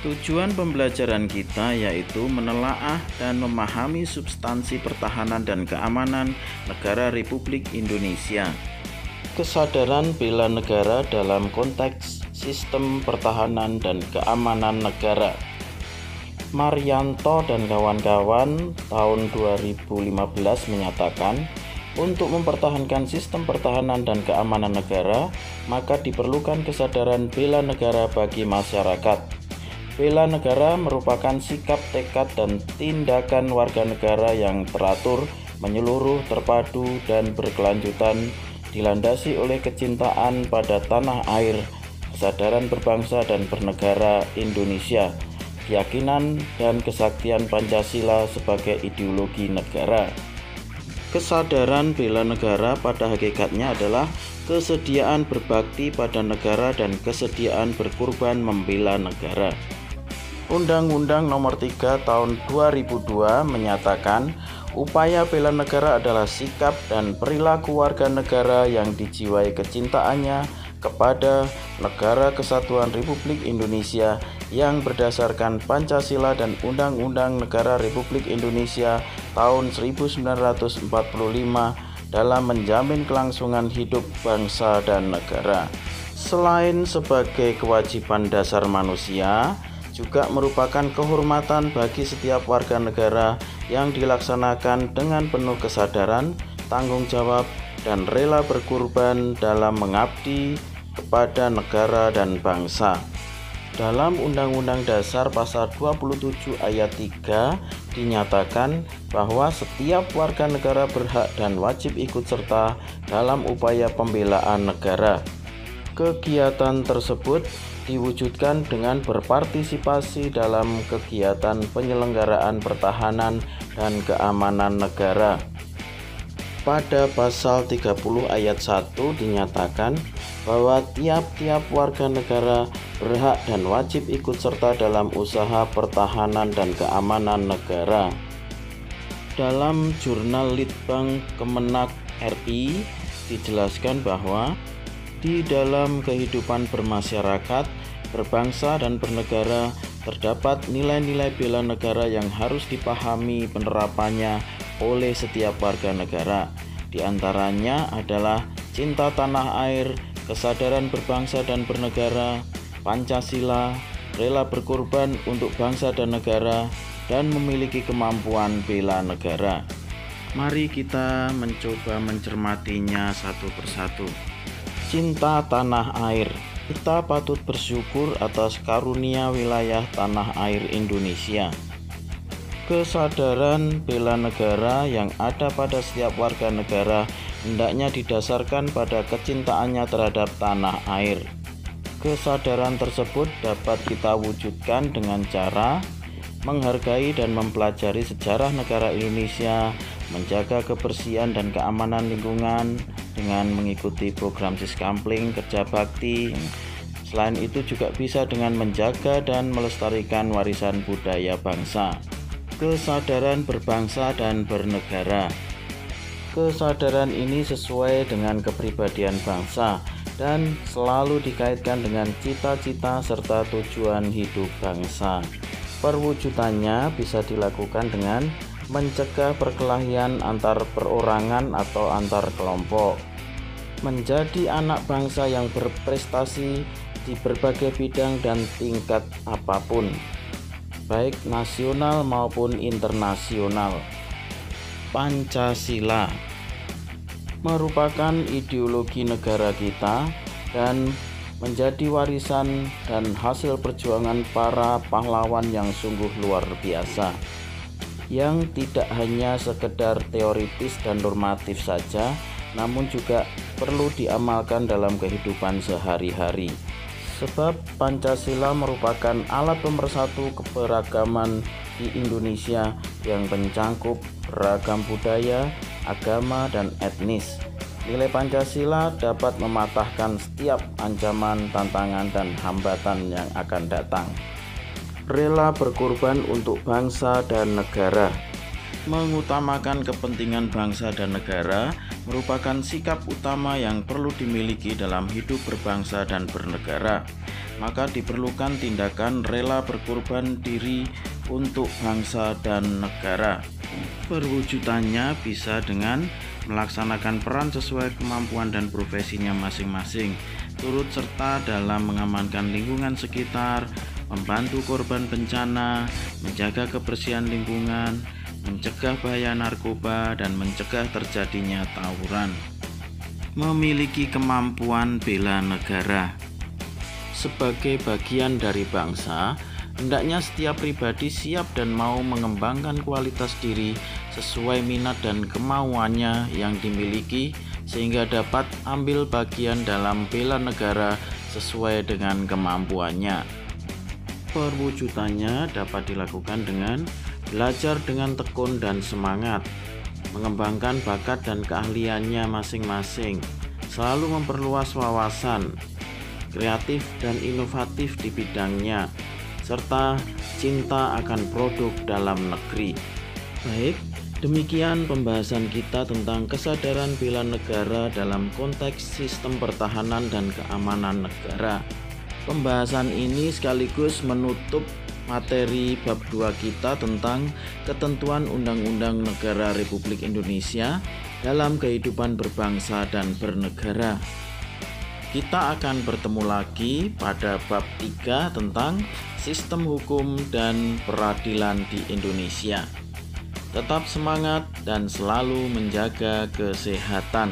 Tujuan pembelajaran kita yaitu menelaah dan memahami substansi pertahanan dan keamanan negara Republik Indonesia. Kesadaran bela negara dalam konteks sistem pertahanan dan keamanan negara. Maryanto dan kawan-kawan tahun 2015 menyatakan, untuk mempertahankan sistem pertahanan dan keamanan negara, maka diperlukan kesadaran bela negara bagi masyarakat. Bela negara merupakan sikap, tekad, dan tindakan warga negara yang teratur, menyeluruh, terpadu, dan berkelanjutan, dilandasi oleh kecintaan pada tanah air, kesadaran berbangsa dan bernegara Indonesia, keyakinan dan kesaktian Pancasila sebagai ideologi negara. Kesadaran bela negara pada hakikatnya adalah kesediaan berbakti pada negara dan kesediaan berkorban membela negara. Undang-Undang Nomor 3 Tahun 2002 menyatakan upaya bela negara adalah sikap dan perilaku warga negara yang dijiwai kecintaannya kepada Negara Kesatuan Republik Indonesia yang berdasarkan Pancasila dan Undang-Undang Negara Republik Indonesia tahun 1945 dalam menjamin kelangsungan hidup bangsa dan negara. Selain sebagai kewajiban dasar manusia, juga merupakan kehormatan bagi setiap warga negara yang dilaksanakan dengan penuh kesadaran, tanggung jawab, dan rela berkorban dalam mengabdi kepada negara dan bangsa. Dalam Undang-Undang Dasar Pasal 27 Ayat 3 dinyatakan bahwa setiap warga negara berhak dan wajib ikut serta dalam upaya pembelaan negara. Kegiatan tersebut diwujudkan dengan berpartisipasi dalam kegiatan penyelenggaraan pertahanan dan keamanan negara. Pada pasal 30 ayat 1 dinyatakan bahwa tiap-tiap warga negara berhak dan wajib ikut serta dalam usaha pertahanan dan keamanan negara. Dalam jurnal Litbang Kemenak RI dijelaskan bahwa di dalam kehidupan bermasyarakat, berbangsa, dan bernegara terdapat nilai-nilai bela negara yang harus dipahami penerapannya oleh setiap warga negara. Di antaranya adalah cinta tanah air, kesadaran berbangsa dan bernegara, Pancasila, rela berkorban untuk bangsa dan negara, dan memiliki kemampuan bela negara. Mari kita mencoba mencermatinya satu persatu. Cinta tanah air. Kita patut bersyukur atas karunia wilayah tanah air Indonesia. Kesadaran bela negara yang ada pada setiap warga negara hendaknya didasarkan pada kecintaannya terhadap tanah air. Kesadaran tersebut dapat kita wujudkan dengan cara menghargai dan mempelajari sejarah negara Indonesia, menjaga kebersihan dan keamanan lingkungan dengan mengikuti program Siskampling Kerja Bakti. Selain itu juga bisa dengan menjaga dan melestarikan warisan budaya bangsa. Kesadaran berbangsa dan bernegara. Kesadaran ini sesuai dengan kepribadian bangsa dan selalu dikaitkan dengan cita-cita serta tujuan hidup bangsa. Perwujudannya bisa dilakukan dengan mencegah perkelahian antar perorangan atau antar kelompok, menjadi anak bangsa yang berprestasi di berbagai bidang dan tingkat apapun, baik nasional maupun internasional. Pancasila merupakan ideologi negara kita dan menjadi warisan dan hasil perjuangan para pahlawan yang sungguh luar biasa, yang tidak hanya sekedar teoritis dan normatif saja, namun juga perlu diamalkan dalam kehidupan sehari-hari. Sebab Pancasila merupakan alat pemersatu keberagaman di Indonesia yang mencangkup beragam budaya, agama, dan etnis. Nilai Pancasila dapat mematahkan setiap ancaman, tantangan, dan hambatan yang akan datang. Rela berkorban untuk bangsa dan negara. Mengutamakan kepentingan bangsa dan negara merupakan sikap utama yang perlu dimiliki dalam hidup berbangsa dan bernegara. maka diperlukan tindakan rela berkorban diri untuk bangsa dan negara. Perwujudannya bisa dengan melaksanakan peran sesuai kemampuan dan profesinya masing-masing, turut serta dalam mengamankan lingkungan sekitar, membantu korban bencana, menjaga kebersihan lingkungan, mencegah bahaya narkoba, dan mencegah terjadinya tawuran. Memiliki kemampuan bela negara. Sebagai bagian dari bangsa, hendaknya setiap pribadi siap dan mau mengembangkan kualitas diri sesuai minat dan kemauannya yang dimiliki, sehingga dapat ambil bagian dalam bela negara sesuai dengan kemampuannya. Perwujudannya dapat dilakukan dengan belajar dengan tekun dan semangat, mengembangkan bakat dan keahliannya masing-masing, selalu memperluas wawasan, kreatif dan inovatif di bidangnya, serta cinta akan produk dalam negeri. Baik, demikian pembahasan kita tentang kesadaran bela negara dalam konteks sistem pertahanan dan keamanan negara. Pembahasan ini sekaligus menutup materi bab 2 kita tentang ketentuan Undang-Undang Negara Republik Indonesia dalam kehidupan berbangsa dan bernegara. Kita akan bertemu lagi pada bab 3 tentang sistem hukum dan peradilan di Indonesia. Tetap semangat dan selalu menjaga kesehatan.